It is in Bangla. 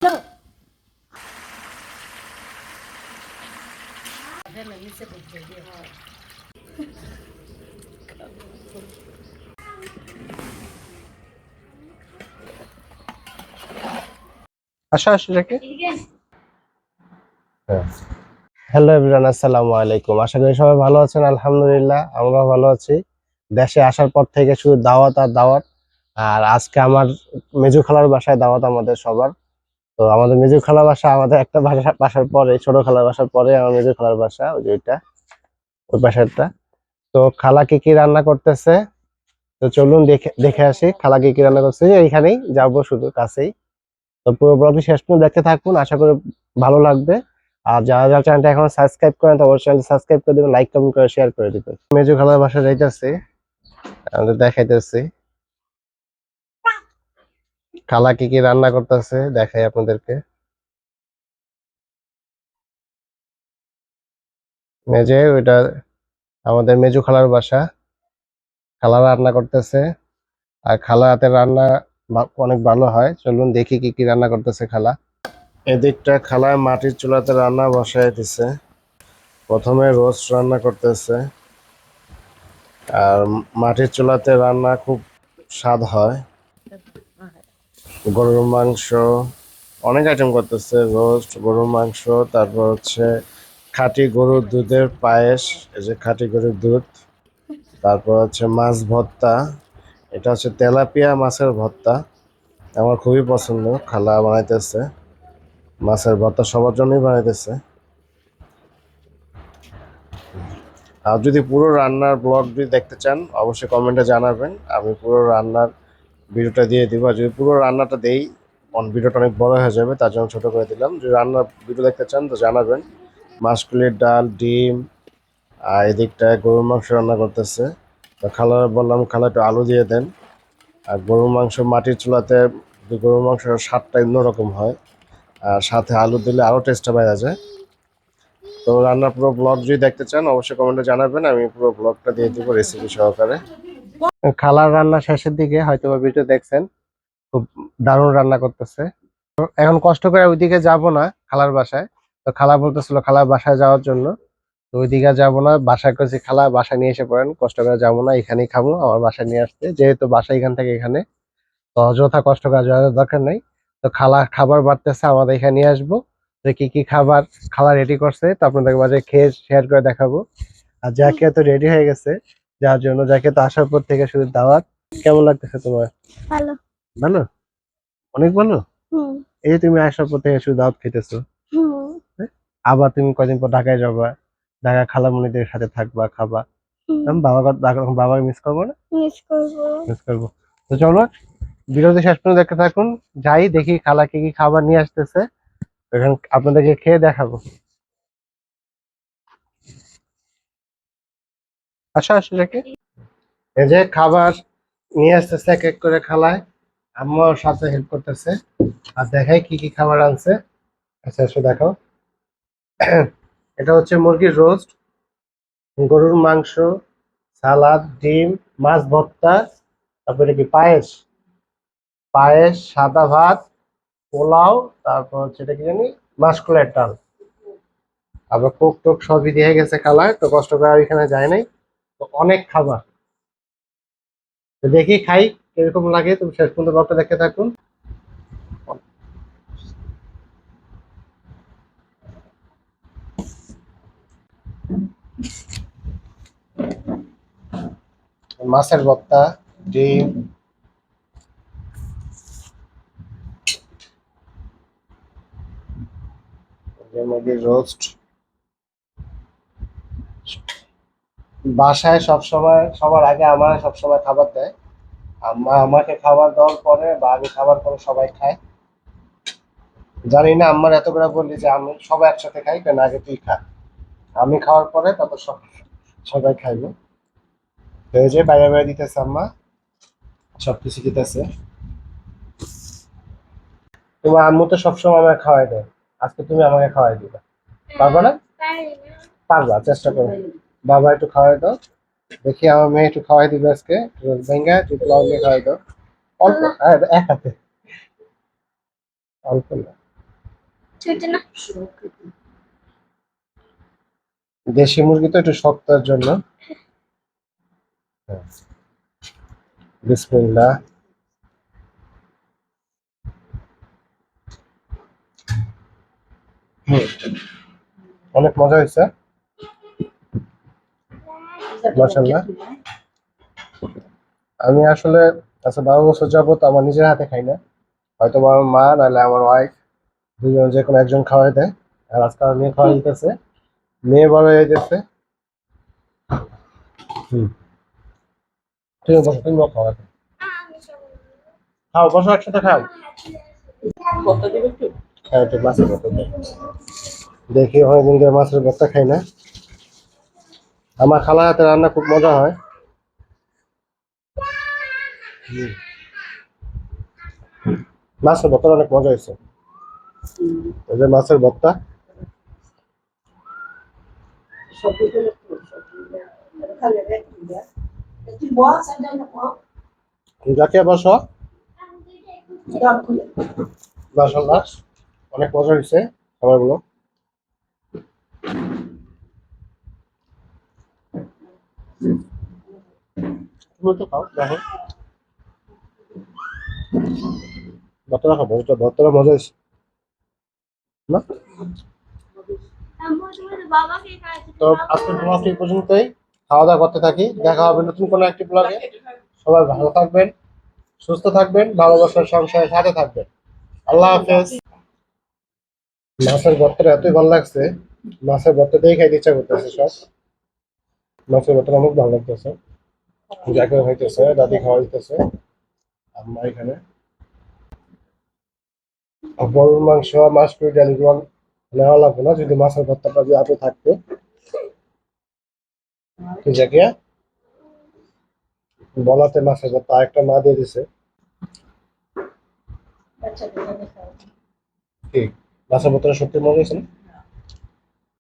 আশা রেখে হ্যালো এভরিওয়ান, আসসালামু আলাইকুম। আশা করি সবাই ভালো আছেন। আলহামদুলিল্লাহ আমরাও ভালো আছি। দেশে আসার পর থেকে শুধু দাওয়াত আর দাওয়াত। আর আজকে আমার মেজু খালার বাসায় দাওয়াত আমাদের সবার। তো আমাদের মেজু খালার বাসা আমাদের একটা বাসার পরে, ছোট খালার বাসার পরে আমার মেজু খালার বাসা, ওই যে ওইটা, ওই বাসাটা। তো খালা কি কি রান্না করতেছে, তো চলুন দেখে দেখে আসি খালা কি কি রান্না করছে। এইখানেই যাবো, শুধু কাছেই। তো পুরো ব্লগটি শেষ পর্যন্ত দেখতে থাকুন, আশা করি ভালো লাগবে। আর যারা যারা চ্যানেলটা এখনো সাবস্ক্রাইব করেন তো অবশ্যই চ্যানেলটি সাবস্ক্রাইব করে দিবেন, লাইক কমেন্ট করে শেয়ার করে দিবেন। মেজু খালার বাসা যাইতেছি, আমাদের দেখাইতেছি খালা কি কি রান্না করতেছে, দেখাই আপনাদেরকে। মেজে ওইটা আমাদের মেজু খালার বাসা, খালা রান্না করতেছে। আর খালা হাতের রান্না অনেক ভালো হয়। চলুন দেখি কি কি রান্না করতেছে খালা। এদিকটা খালা মাটির চুলাতে রান্না বসায় দিছে। প্রথমে রোস্ট রান্না করতেছে। আর মাটির চুলাতে রান্না খুব স্বাদ হয়। গরুর মাংস, অনেক আইটেম করতেছে, রোস্ট, গরুর মাংস, তারপর হচ্ছে খাঁটি গরুর দুধের পায়েস, এই যে খাঁটি গরুর দুধ। তারপর হচ্ছে মাছ ভর্তা, এটা হচ্ছে তেলাপিয়া মাছের ভর্তা, আমার খুবই পছন্দ। খালা বানাইতেছে মাছের ভর্তা, সবার জন্যই বানাইতেছে। আর যদি পুরো রান্নার ব্লগ যদি দেখতে চান অবশ্যই কমেন্টে জানাবেন, আমি পুরো রান্নার ভিডিওটা দিয়ে দিব। আর যদি পুরো রান্নাটা দেই ভিডিওটা অনেক বড় হয়ে যাবে, তার জন্য ছোট করে দিলাম। যদি রান্নার ভিডিও দেখতে চান তো জানাবেন। মাসকলির ডাল, ডিম, আর এদিকটায় গরুর মাংস রান্না করতেছে। তো খালা বললাম খালা একটু আলু দিয়ে দেন। আর গরুর মাংস মাটির চুলাতে গরুর মাংসের স্বাদটা অন্যরকম হয়, আর সাথে আলু দিলে আরও টেস্টটা বেড়ে যায়। তো রান্নার পুরো ব্লগ যদি দেখতে চান অবশ্যই কমেন্টে জানাবেন, আমি পুরো ব্লগটা দিয়ে দিব রেসিপি সহকারে। খালার রান্না শেষের দিকে হয়তো ভিডিও দেখছেন, খুব দারুণ রান্না করতেছে। এখন কষ্ট করে ওইদিকে যাব না খালার বাসায়। তো খালা বলতেছিল খালার বাসায় যাওয়ার জন্য, তো ওইদিকে যাবো না, বাসায় করছি খালা বাসায় নিয়ে এসে পড়েন, কষ্ট করে যাবো না, এখানেই খাবো। আমার বাসায় নিয়ে আসতে, যেহেতু বাসা এখান থেকে এখানে, তো অযথা কষ্ট করার দরকার নেই। তো খালা খাবার বাড়তেছে, আমাদের এখানে নিয়ে আসবো। যে কি কি খাবার খালা রেডি করছে তা আপনাদের মাঝে খেয়ে শেয়ার করে দেখাবো। আর যাকে তো রেডি হয়ে গেছে, যার জন্য যাকে তো আসার পর থেকে শুধু দাওয়াত। কেমন লাগতেছে তোমার? ভালো। ভালো, অনেক ভালো। হুম। এই যে তুমি আসার পর থেকে শুধু দাওয়াত খেতেছো। হুম। হ্যাঁ? আবার তুমি কদিন পর ঢাকায় যাবা, ঢাকা খালামণিদের সাথে থাকবা, খাবা। আমি বাবাকে মিস করবো না? মিস করবো। মিস করবো। তো চলো ভিডিওতে শেষ পর্যন্ত দেখতে থাকুন, যাই দেখি খালা কি কি খাবার নিয়ে আসতেছে, এখন আপনাদেরকে খেয়ে দেখাবো। আচ্ছা আসো রেখে, এই যে খাবার নিয়ে আসতেছে এক এক করে খালায়, আম্মু ওর সাথে হেল্প করতেছে। আর দেখাই কি কি খাবার আনছে। আচ্ছা এসো দেখো। এটা হচ্ছে মুরগির রোস্ট, গরুর মাংস, সালাদ, ডিম, মাছ ভর্তা, তারপরে কি পায়েস, পায়েস, সাদা ভাত, পোলাও, তারপর হচ্ছে এটা কি জানি মাসকলাইয়ের ডাল। আবার কোক টোক সবই দিয়ে গেছে খালায়, তো কষ্ট করে আর এখানে যায় নাই। তো অনেক খাবার, তো দেখি খাই কিরকম লাগে। তুমি শেষ পর্যন্ত ব্লগটা দেখতে থাকুন। মাছের ভর্তা, ডিম, মুরগির রোস্ট। বাসায় সবসময় সবার আগে আমার সবসময় খাবার দেয় আম্মা, আমাকে খাবার দেওয়ার পরে বা আমি খাবার পরে সবাই খায়। জানি না আম্মার এত করে বললি যে আমি সবাই একসাথে খাই কেন, আগে তুই খা, আমি খাওয়ার পরে তারপর সবাই খাইবে। তো এই যে বাইরে বাইরে দিতেছে আম্মা, সবকিছু দিতেছে। তোমার আম্মু তো সবসময় আমাকে খাওয়াই দেয়, আজকে তুমি আমাকে খাওয়াই দিবে, পারবো না? পারবা, চেষ্টা করো। বাবা একটু খাওয়াই দাও, দেখি আমার মেয়ে একটু খাওয়াই দিবে আজকে। রোজ ভেঙ্গা একটু পোলাও দিয়ে খাওয়াই দাও, অল্প, এক হাতে, অল্প না। ছুটে না। দেশি মুরগি তো একটু শক্তার জন্য। হ্যাঁ, বিসমিল্লাহ। অনেক মজা হয়েছে মাশাআল্লাহ। আমি আসলে আচ্ছা 12 বছর যাবত আমার নিজের হাতে খাই না, হয়তো আমার মা নাহলে আমার ওয়াইফ দুজন যে কোনো একজন খাওয়াই দেয়। আর আজকে আমার মেয়ে খাওয়াই দিতেছে, মেয়ে বড় হয়ে যেতেছে। ঠিক আছে, বসো, তুমি খাও এখন। খাও, বসো, একসাথে খাও। হ্যাঁ, একটু মাছের ভর্তা দাও। দেখি অনেকদিন ধরে মাছের ভর্তা খাই না। আমার খালা হাতে রান্না খুব মজা হয়। মাছের ভর্তা অনেক মজা হয়েছে। এই যে মাছের ভর্তা। জাকিয়া বসো। মাশাআল্লাহ, অনেক মজা হয়েছে খাবারগুলো। তুমি তো খাও, দেখো ভর্তাটা খাবো, ভর্তাটা মজা হয়েছে না? বাবাকে খাইছে। তো আজকের ব্লগ এই পর্যন্তই। খাওয়া দাওয়া করতে থাকি, দেখা হবে নতুন কোনো একটি ব্লগে। সবাই ভালো থাকবেন, সুস্থ থাকবেন, ভালোবাসার সংসারের সাথে থাকবেন। আল্লাহ হাফেজ। মাছের ভর্তাটা এতই ভালো লাগছে, মাছের ভর্তা দিয়ে খাইতে ইচ্ছা করতেছে সব। মাছের ভর্তাটা অনেক ভালো লাগতেছে। যাকে হইতেছে দাদি খাওয়া দিতেছে, আম্মা এখানে গরুর মাংস, মাছ, ডাল এগুলো নেওয়া লাগবে না যদি মাছের ভর্তাটা দিয়ে আগে থাকতো। যাকে বলাতে মাছের ভর্তা আরেকটা মা দিয়ে দিছে। ঠিক, মাছের ভর্তাটা সত্যি মনে হয়েছে না?